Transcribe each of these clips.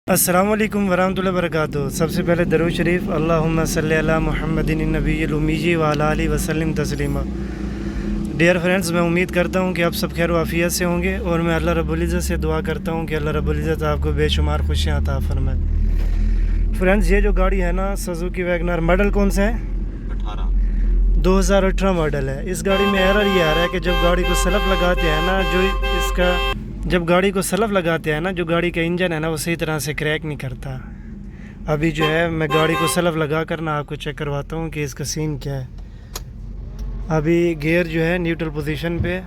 अस्सलाम वालेकुम वरहमतुल्लाहि वबरकातुहू। सबसे पहले दरूद शरीफ अल्लाहुम्मा सल्ली अला मुहम्मदिन नबीय्यिल उम्मी व अला आलिहि वसल्लम तस्लीमा। डियर फ्रेंड्स, मैं उम्मीद करता हूँ कि आप सब खैर वाफ़ियत से होंगे और मैं अल्लाह रब्बुल इज़्ज़त से दुआ करता हूँ कि अल्लाह रब्बुल इज़्ज़त आपको बेशुमार खुशियाँ अता फरमाए। फ्रेंड्स, ये जो गाड़ी है ना सुजुकी वैगनर, मॉडल कौन सा है? 2018 मॉडल है। इस गाड़ी में एरर ये आ रहा है कि जब गाड़ी को सलफ लगाते हैं ना, जो गाड़ी का इंजन है ना वो सही तरह से क्रैक नहीं करता। अभी जो है मैं गाड़ी को सलफ लगा कर ना आपको चेक करवाता हूँ कि इसका सीन क्या है। अभी गियर जो है न्यूट्रल पोजीशन पे,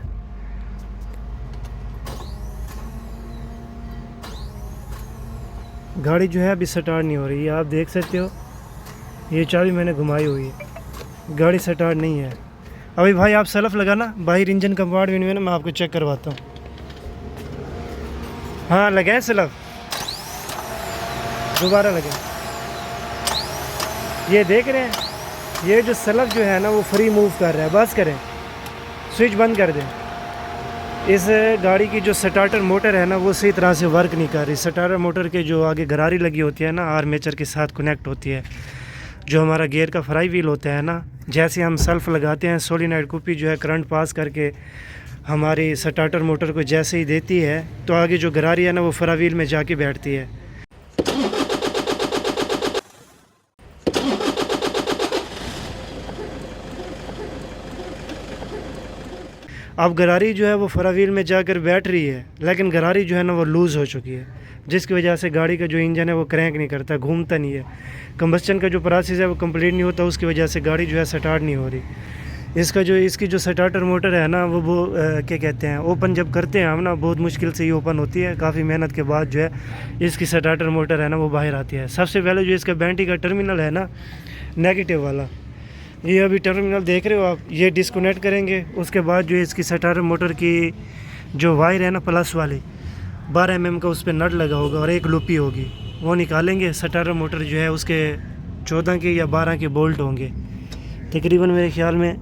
गाड़ी जो है अभी स्टार्ट नहीं हो रही है। आप देख सकते हो, ये चाबी मैंने घुमाई हुई है, गाड़ी स्टार्ट नहीं है। अभी भाई आप सलफ लगाना बाहर इंजन कंपार्टमेंट में ना, मैं आपको चेक करवाता हूँ। हाँ लगाएं सलफ, दोबारा लगाएं। ये देख रहे हैं, ये जो सलफ जो है ना वो फ्री मूव कर रहा है। बस करें, स्विच बंद कर दें। इस गाड़ी की जो स्टार्टर मोटर है ना वो सही तरह से वर्क नहीं कर रही। स्टार्टर मोटर के जो आगे गरारी लगी होती है ना, आर्मेचर के साथ कनेक्ट होती है। जो हमारा गियर का फ्राई व्हील होता है ना, जैसे हम सेल्फ लगाते हैं, सोलिनॉइड कुप्पी जो है करंट पास करके हमारी स्टार्टर मोटर को जैसे ही देती है तो आगे जो गरारी है ना वो फ्राई व्हील में जाके बैठती है। अब गरारी जो है वो फ्राई व्हील में जाकर बैठ रही है, लेकिन गरारी जो है ना वो लूज़ हो चुकी है, जिसकी वजह से गाड़ी का जो इंजन है वो क्रैंक नहीं करता, घूमता नहीं है। कंबस्चन का जो प्रोसेस है वो कंप्लीट नहीं होता, उसकी वजह से गाड़ी जो है स्टार्ट नहीं हो रही। इसकी जो स्टार्टर मोटर है ना वो क्या कहते हैं, ओपन जब करते हैं हम ना, बहुत मुश्किल से ये ओपन होती है। काफ़ी मेहनत के बाद जो है इसकी स्टार्टर मोटर है ना वो बाहर आती है। सबसे पहले जो इसका बैटरी का टर्मिनल है ना, नेगेटिव वाला, ये अभी टर्मिनल देख रहे हो आप, ये डिस्कनेक्ट करेंगे। उसके बाद जो इसकी स्टार्टर मोटर की जो वायर है ना प्लस वाली 12 mm का, उस पर नट लगा होगा और एक लूपी होगी, वो निकालेंगे। स्टार्टर मोटर जो है उसके 14 के या 12 के बोल्ट होंगे, तकरीबन मेरे ख्याल में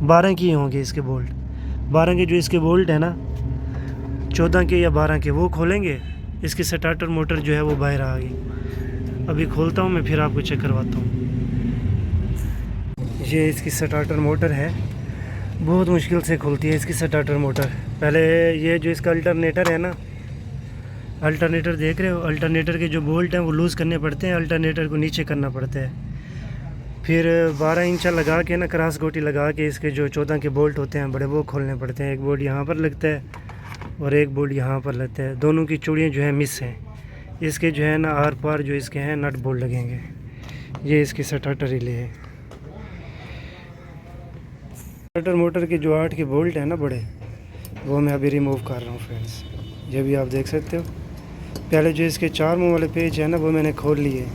12 की होंगे इसके बोल्ट। 12 के जो इसके बोल्ट है ना, 14 के या 12 के, वो खोलेंगे। इसकी स्टार्टर मोटर जो है वो बाहर आ गई। अभी खोलता हूँ मैं, फिर आपको चेक करवाता हूँ। ये इसकी स्टार्टर मोटर है, बहुत मुश्किल से खुलती है इसकी स्टार्टर मोटर। पहले ये जो इसका अल्टरनेटर है ना, अल्टरनेटर देख रहे हो, अल्टरनेटर के जो बोल्ट हैं वो लूज़ करने पड़ते हैं, अल्टरनेटर को नीचे करना पड़ता है। फिर 12 इंच लगा के ना, क्रॉस गोटी लगा के इसके जो 14 के बोल्ट होते हैं बड़े, वो खोलने पड़ते हैं। एक बोल्ट यहाँ पर लगता है और एक बोल्ट यहाँ पर लगता है। दोनों की चूड़ियाँ जो है मिस हैं। इसके जो है ना आर पार जो इसके हैं नट बोल्ट लगेंगे। ये इसकी स्टार्टर रिले है। स्टार्टर मोटर के जो 8 के बोल्ट हैं ना बड़े, वो मैं अभी रिमूव कर रहा हूँ फ्रेंड्स। ये भी आप देख सकते हो। पहले जो इसके 4 मुँह वाले पेज है ना वो मैंने खोल लिए।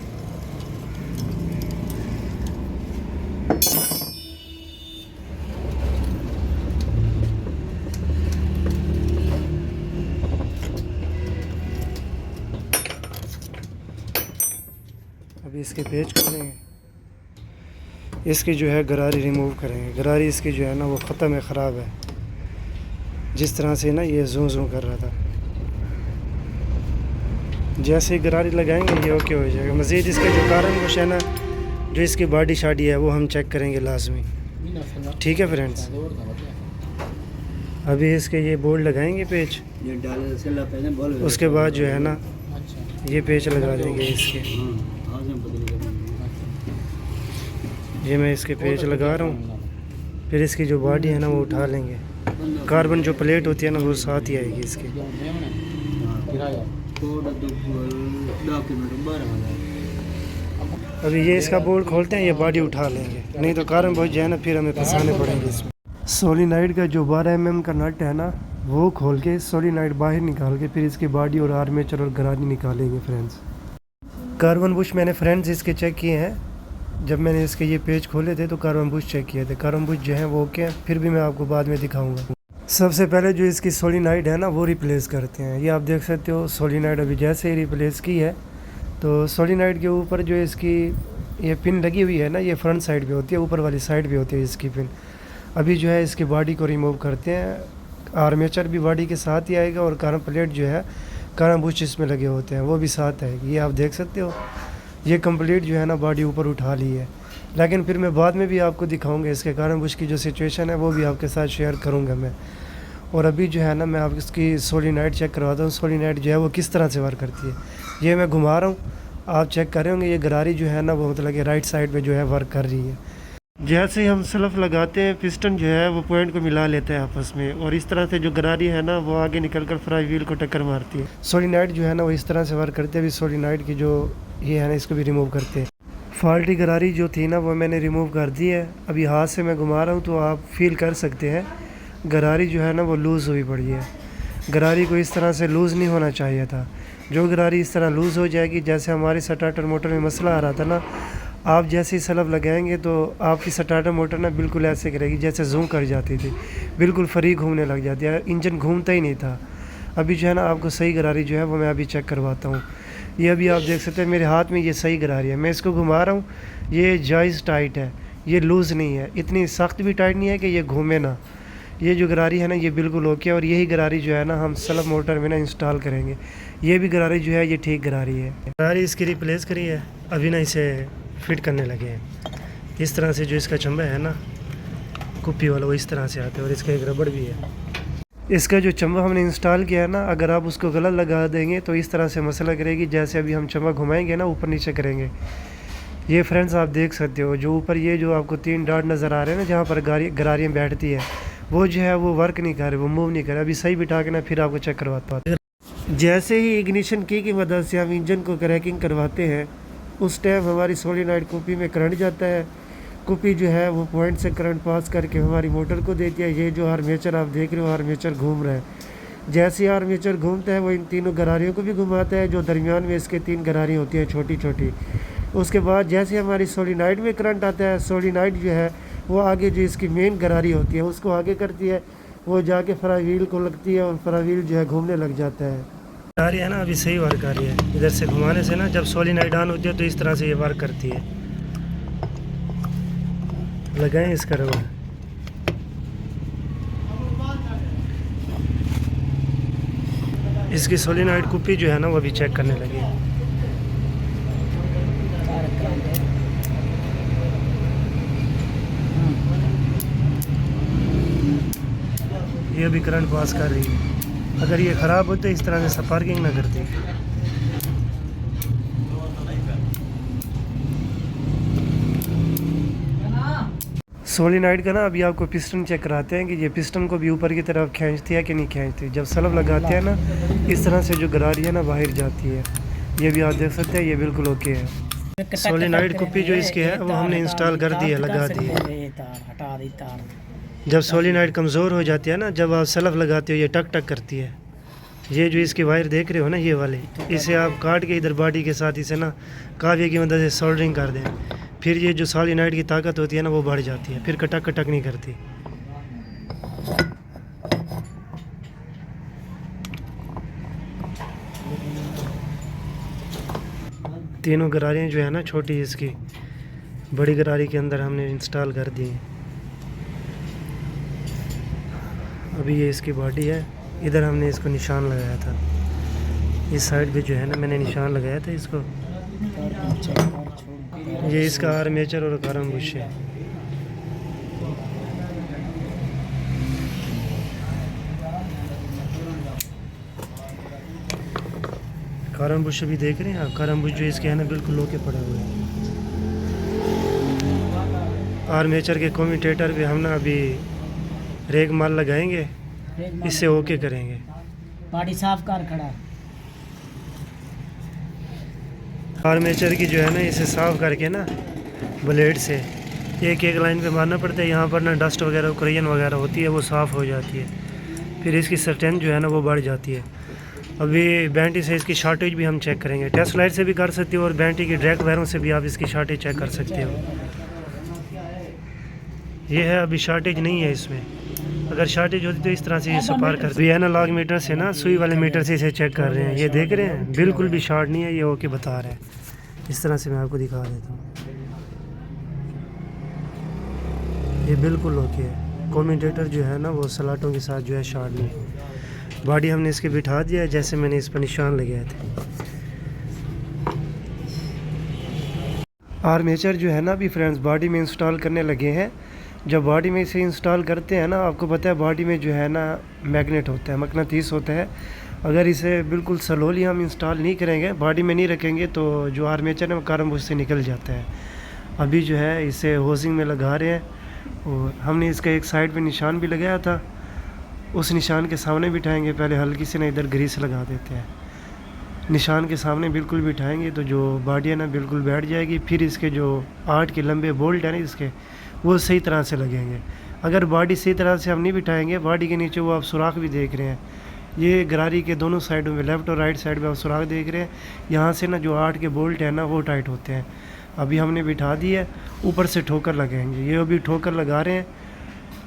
अभी इसके पेज खोलेंगे, इसकी जो है गरारी रिमूव करेंगे। गरारी इसकी जो है ना वो ख़त्म है, ख़राब है। जिस तरह से ना ये जूं जूं कर रहा था, जैसे ही गरारी लगाएंगे ये ओके हो जाएगा। मज़ीद इसका जो कारण कुछ है ना, जो इसकी बॉडी शाडी है वो हम चेक करेंगे लाजमी, ठीक है फ्रेंड्स। अभी इसके ये बोल्ट लगाएंगे पेच, उसके बाद जो है ना ये पेच लगा देंगे इसके। ये मैं इसके पेच लगा रहा हूँ। फिर इसकी जो बॉडी है ना वो उठा लेंगे। कार्बन जो प्लेट होती है ना वो साथ ही आएगी इसकी। अभी ये इसका बोल्ट खोलते हैं, ये बॉडी उठा लेंगे, नहीं तो कार्बन बहुत जो है ना फिर हमें फंसाने पड़ेंगे इसमें। सोलिनॉइड का जो 12 mm का नट है ना वो खोल के सोलिनॉइड बाहर निकाल के फिर इसकी बॉडी और आर्मेचर और गरारी निकालेंगे फ्रेंड्स। कार्बन बुश मैंने फ्रेंड्स इसके चेक किए हैं। जब मैंने इसके ये पेज खोले थे तो कार्बन बुश चेक किए थे। कार्बन बुश जो है वो ओके है, फिर भी मैं आपको बाद में दिखाऊंगा। सबसे पहले जो इसकी सोलिनॉइड है ना वो रिप्लेस करते हैं। ये आप देख सकते हो, सोलिनॉइड अभी जैसे ही रिप्लेस की है तो सोलिनॉइड के ऊपर जो इसकी ये पिन लगी हुई है ना, ये फ्रंट साइड पे होती है, ऊपर वाली साइड पे होती है इसकी पिन। अभी जो है इसकी बॉडी को रिमूव करते हैं। आर्मेचर भी बॉडी के साथ ही आएगा और कार्बन प्लेट जो है कारा बुश इसमें लगे होते हैं, वो भी साथ है। ये आप देख सकते हो, ये कंप्लीट जो है ना बॉडी ऊपर उठा ली है। लेकिन फिर मैं बाद में भी आपको दिखाऊंगा इसके कारा बुश की जो सिचुएशन है वो भी आपके साथ शेयर करूँगा मैं। और अभी जो है ना मैं आप इसकी सोलिनॉइड चेक करवाता हूँ, सोलिनॉइड जो है वो किस तरह से वर्क करती है। ये मैं घुमा रहा हूँ, आप चेक कर रहे होंगे, ये गरारी जो है ना वो मतलब कि राइट साइड पे जो है वर्क कर रही है। जैसे ही हम स्लफ लगाते हैं पिस्टन जो है वो पॉइंट को मिला लेते हैं आपस में, और इस तरह से जो गरारी है ना वो आगे निकल कर फ्लाई व्हील को टक्कर मारती है। सोलिनॉइड जो है ना वो इस तरह से वर्क करते हैं। अभी सोलिनॉइड की जो ये है ना इसको भी रिमूव करते हैं। फॉल्टी गरारी जो थी ना वो मैंने रिमूव कर दी है। अभी हाथ से मैं घुमा रहा हूँ तो आप फील कर सकते हैं गरारी जो है ना वो लूज़ हुई पड़ी है। गरारी को इस तरह से लूज़ नहीं होना चाहिए था। जो गरारी इस तरह लूज़ हो जाएगी, जैसे हमारी स्टार्टर मोटर में मसला आ रहा था ना, आप जैसे ही स्लफ लगाएंगे तो आपकी स्टार्टर मोटर ना बिल्कुल ऐसे करेगी जैसे जूम कर जाती थी, बिल्कुल फ्री घूमने लग जाती है, इंजन घूमता ही नहीं था। अभी जो है ना आपको सही गरारी जो है वो मैं अभी चेक करवाता हूँ। ये अभी आप देख सकते हैं मेरे हाथ में ये सही गरारी है, मैं इसको घुमा रहा हूँ, ये जायज़ टाइट है, ये लूज़ नहीं है, इतनी सख्त भी टाइट नहीं है कि ये घूमे ना। ये जो गरारी है ना ये बिल्कुल ओके है, और यही गरारी जो है ना हम स्लफ मोटर में ना इंस्टॉल करेंगे। ये भी गरारी जो है ये ठीक गरारी है। गरारी इसकी रिप्लेस करी है, अभी ना इसे फिट करने लगे हैं। इस तरह से जो इसका चंबा है ना कुप्पी वाला वो इस तरह से आता है, और इसका एक रबड़ भी है। इसका जो चंबा हमने इंस्टॉल किया है ना, अगर आप उसको गलत लगा देंगे तो इस तरह से मसला करेगी। जैसे अभी हम चंबा घुमाएंगे ना ऊपर नीचे करेंगे, ये फ्रेंड्स आप देख सकते हो जो ऊपर ये जो आपको 3 डॉट नज़र आ रहे हैं ना जहाँ पर गरारियाँ बैठती है, वो जो है वो वर्क नहीं कर रहे, वो मूव नहीं कर रहे। अभी सही बिठा के ना फिर आपको चेक करवाता हूँ। जैसे ही इग्निशन की मदद से हम इंजन को क्रैकिंग करवाते हैं, उस टाइम हमारी सोलिनॉइड कुप्पी में करंट जाता है। कुप्पी जो है वो पॉइंट से करंट पास करके हमारी मोटर को देती है। ये जो आर्मेचर आप देख रहे हो, आर्मेचर घूम रहा है। जैसे ही आर्मेचर घूमता है वो इन तीनों गरारियों को भी घुमाता है, जो दरमियान में इसके 3 गरारियाँ होती हैं छोटी छोटी। उसके बाद जैसे हमारी सोलिनॉइड में करंट आता है, सोलिनॉइड जो है वो आगे जो इसकी मेन गरारी होती है उसको आगे करती है, वो जाके फ्लाई व्हील को लगती है और फ्लाई व्हील जो है घूमने लग जाता है। गरारी है ना अभी सही वर्क कर रही है। इधर से घुमाने से ना जब सोलिनॉइड ऑन होती है तो इस तरह से ये वर्क करती है। लगाएं इसका रबड़। इसकी सोलिनॉइड कुप्पी जो है ना वो अभी चेक करने लगी। ये अभी करंट पास कर रही है। अगर ये ख़राब होते तो इस तरह से स्पार्किंग ना करती। सोलिनॉइड का ना अभी आपको पिस्टन चेक कराते हैं कि ये पिस्टन को भी ऊपर की तरफ खींचती है कि नहीं खींचती। जब स्लफ लगाते हैं ना इस तरह से जो गरारी है ना बाहर जाती है। ये भी आप देख सकते हैं, ये बिल्कुल ओके है। सोलिनॉइड कुप्पी जो इसकी है वो हमने इंस्टॉल कर दी है, लगा दी है। जब सोलिनॉइड कमज़ोर हो जाती है ना, जब आप स्लफ लगाते हो ये टक टक करती है। ये जो इसकी वायर देख रहे हो ना ये वाले, इसे आप काट के इधर बॉडी के साथ इसे ना काव्य की मदद से सोल्डरिंग कर दें, फिर ये जो सोलिनॉइड की ताकत होती है ना वो बढ़ जाती है, फिर कटक कटक नहीं करती। तीनों गरारियाँ जो है ना छोटी इसकी बड़ी गरारी के अंदर हमने इंस्टॉल कर दी हैं। अभी ये इसकी बॉडी है, इधर हमने इसको निशान लगाया था। इस साइड पे जो है ना मैंने निशान लगाया था इसको। ये इसका आर्मेचर और कारम बुश है। कारम बुश भी देख रहे हैं आप, कारम बुश जो इसके है ना बिल्कुल लोके पड़े हुए हैं। आर्मेचर के कम्यूटेटर पे हम ना अभी रेग माल लगाएंगे, इससे ओके करेंगे। बॉडी साफ कर खड़ा। आर्मेचर की जो है ना इसे साफ़ करके ना ब्लेड से एक एक लाइन पे मारना पड़ता है। यहाँ पर ना डस्ट वगैरह क्रेन वगैरह होती है वो साफ़ हो जाती है, फिर इसकी स्ट्रेंथ जो है ना वो बढ़ जाती है। अभी बैंटी से इसकी शॉर्टेज भी हम चेक करेंगे, टेस्ट लाइट से भी कर सकते हो और बैंटी की डायरेक्ट वायरों से भी आप इसकी शॉर्टेज चेक कर सकते हो। ये है अभी शॉर्टेज नहीं है इसमें, अगर शॉर्टेज होती तो इस तरह से ये सपार कर। तो ये एनालॉग मीटर से ना सुई वाले मीटर से इसे चेक कर रहे हैं। ये देख रहे हैं बिल्कुल भी शॉर्ट नहीं है, ये ओके बता रहे हैं। इस तरह से मैं आपको दिखा देता हूँ, ये बिल्कुल ओके है। कम्यूटेटर जो है ना वो स्लॉटों के साथ जो है शॉर्ट नहीं है। बॉडी हमने इसके बिठा दिया है जैसे मैंने इस पर निशान लगाए थे। आर्मेचर जो है ना अभी फ्रेंड्स बॉडी में इंस्टॉल करने लगे हैं। जब बॉडी में इसे इंस्टॉल करते हैं ना, आपको पता है बॉडी में जो है ना मैग्नेट होता है, मकनातीस होता है। अगर इसे बिल्कुल स्लोली हम इंस्टॉल नहीं करेंगे, बॉडी में नहीं रखेंगे, तो जो आर्मेचर है वो कारम उससे निकल जाता है। अभी जो है इसे होजिंग में लगा रहे हैं और हमने इसका एक साइड पे निशान भी लगाया था, उस निशान के सामने बिठाएंगे। पहले हल्की से ना इधर ग्रीस लगा देते हैं, निशान के सामने बिल्कुल बिठाएंगे तो जो बॉडी है ना बिल्कुल बैठ जाएगी। फिर इसके जो 8 के लंबे बोल्ट है ना इसके, वो सही तरह से लगेंगे। अगर बॉडी सही तरह से हम नहीं बिठाएंगे, बॉडी के नीचे वो आप सुराख भी देख रहे हैं, ये गरारी के दोनों साइडों में लेफ़्ट और राइट साइड में आप सुराख देख रहे हैं, यहाँ से ना जो 8 के बोल्ट है ना वो टाइट होते हैं। अभी हमने बिठा दी है, ऊपर से ठोकर लगाएंगे। ये अभी ठोकर लगा रहे हैं।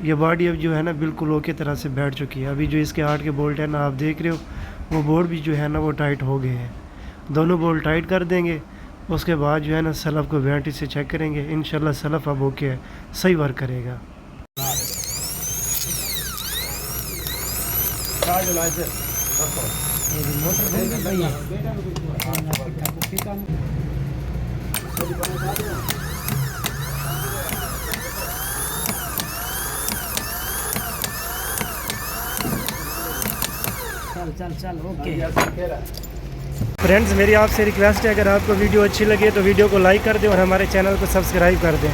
ये बॉडी अब जो है ना बिल्कुल ओके तरह से बैठ चुकी है। अभी जो इसके 8 के बोल्ट है ना आप देख रहे हो, वो बोल्ट भी जो है ना वो टाइट हो गए हैं। दोनों बोल्ट टाइट कर देंगे, उसके बाद जो है ना सलफ़ को वेंटी से चेक करेंगे। इंशाल्लाह सलफ़ अब ओके है, सही वर्क करेगा। ये भी मोटर बंद कर रही है। चल चल चल ओके। फ्रेंड्स मेरी आपसे रिक्वेस्ट है, अगर आपको वीडियो अच्छी लगे तो वीडियो को लाइक कर दें और हमारे चैनल को सब्सक्राइब कर दें।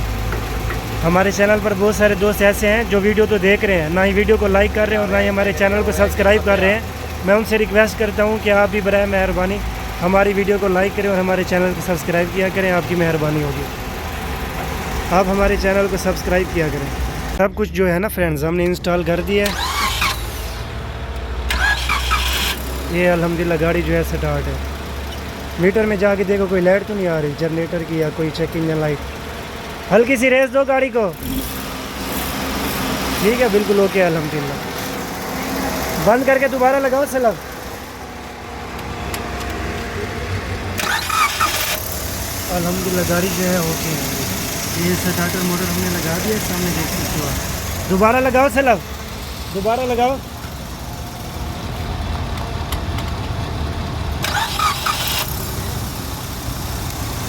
हमारे चैनल पर बहुत सारे दोस्त ऐसे हैं जो वीडियो तो देख रहे हैं, ना ही वीडियो को लाइक कर रहे हैं और ना ही हमारे चैनल को सब्सक्राइब कर रहे हैं। मैं उनसे रिक्वेस्ट करता हूं कि आप भी बराए मेहरबानी हमारी वीडियो को लाइक करें और हमारे चैनल को सब्सक्राइब किया करें। आपकी मेहरबानी होगी, आप हमारे चैनल को सब्सक्राइब किया करें। सब कुछ जो है ना फ्रेंड्स हमने इंस्टॉल कर दिया है। ये अल्हम्दुलिल्लाह गाड़ी जो है स्टार्ट है। मीटर में जाके देखो कोई लाइट तो नहीं आ रही जनरेटर की या कोई चेक इंजन लाइट। हल्की सी रेस दो गाड़ी को, ठीक है बिल्कुल ओके अल्हम्दुलिल्लाह। बंद करके दोबारा लगाओ सलब। अल्हम्दुलिल्लाह गाड़ी जो है ओके है। ये स्टार्टर मोटर हमने लगा दिया, सामने देख सकते हो आप। दोबारा लगाओ सलब, दोबारा लगाओ।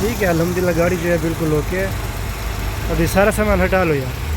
ठीक है अल्हम्दुलिल्लाह गाड़ी जो है बिल्कुल ओके है। अभी सारा सामान हटा लो यार।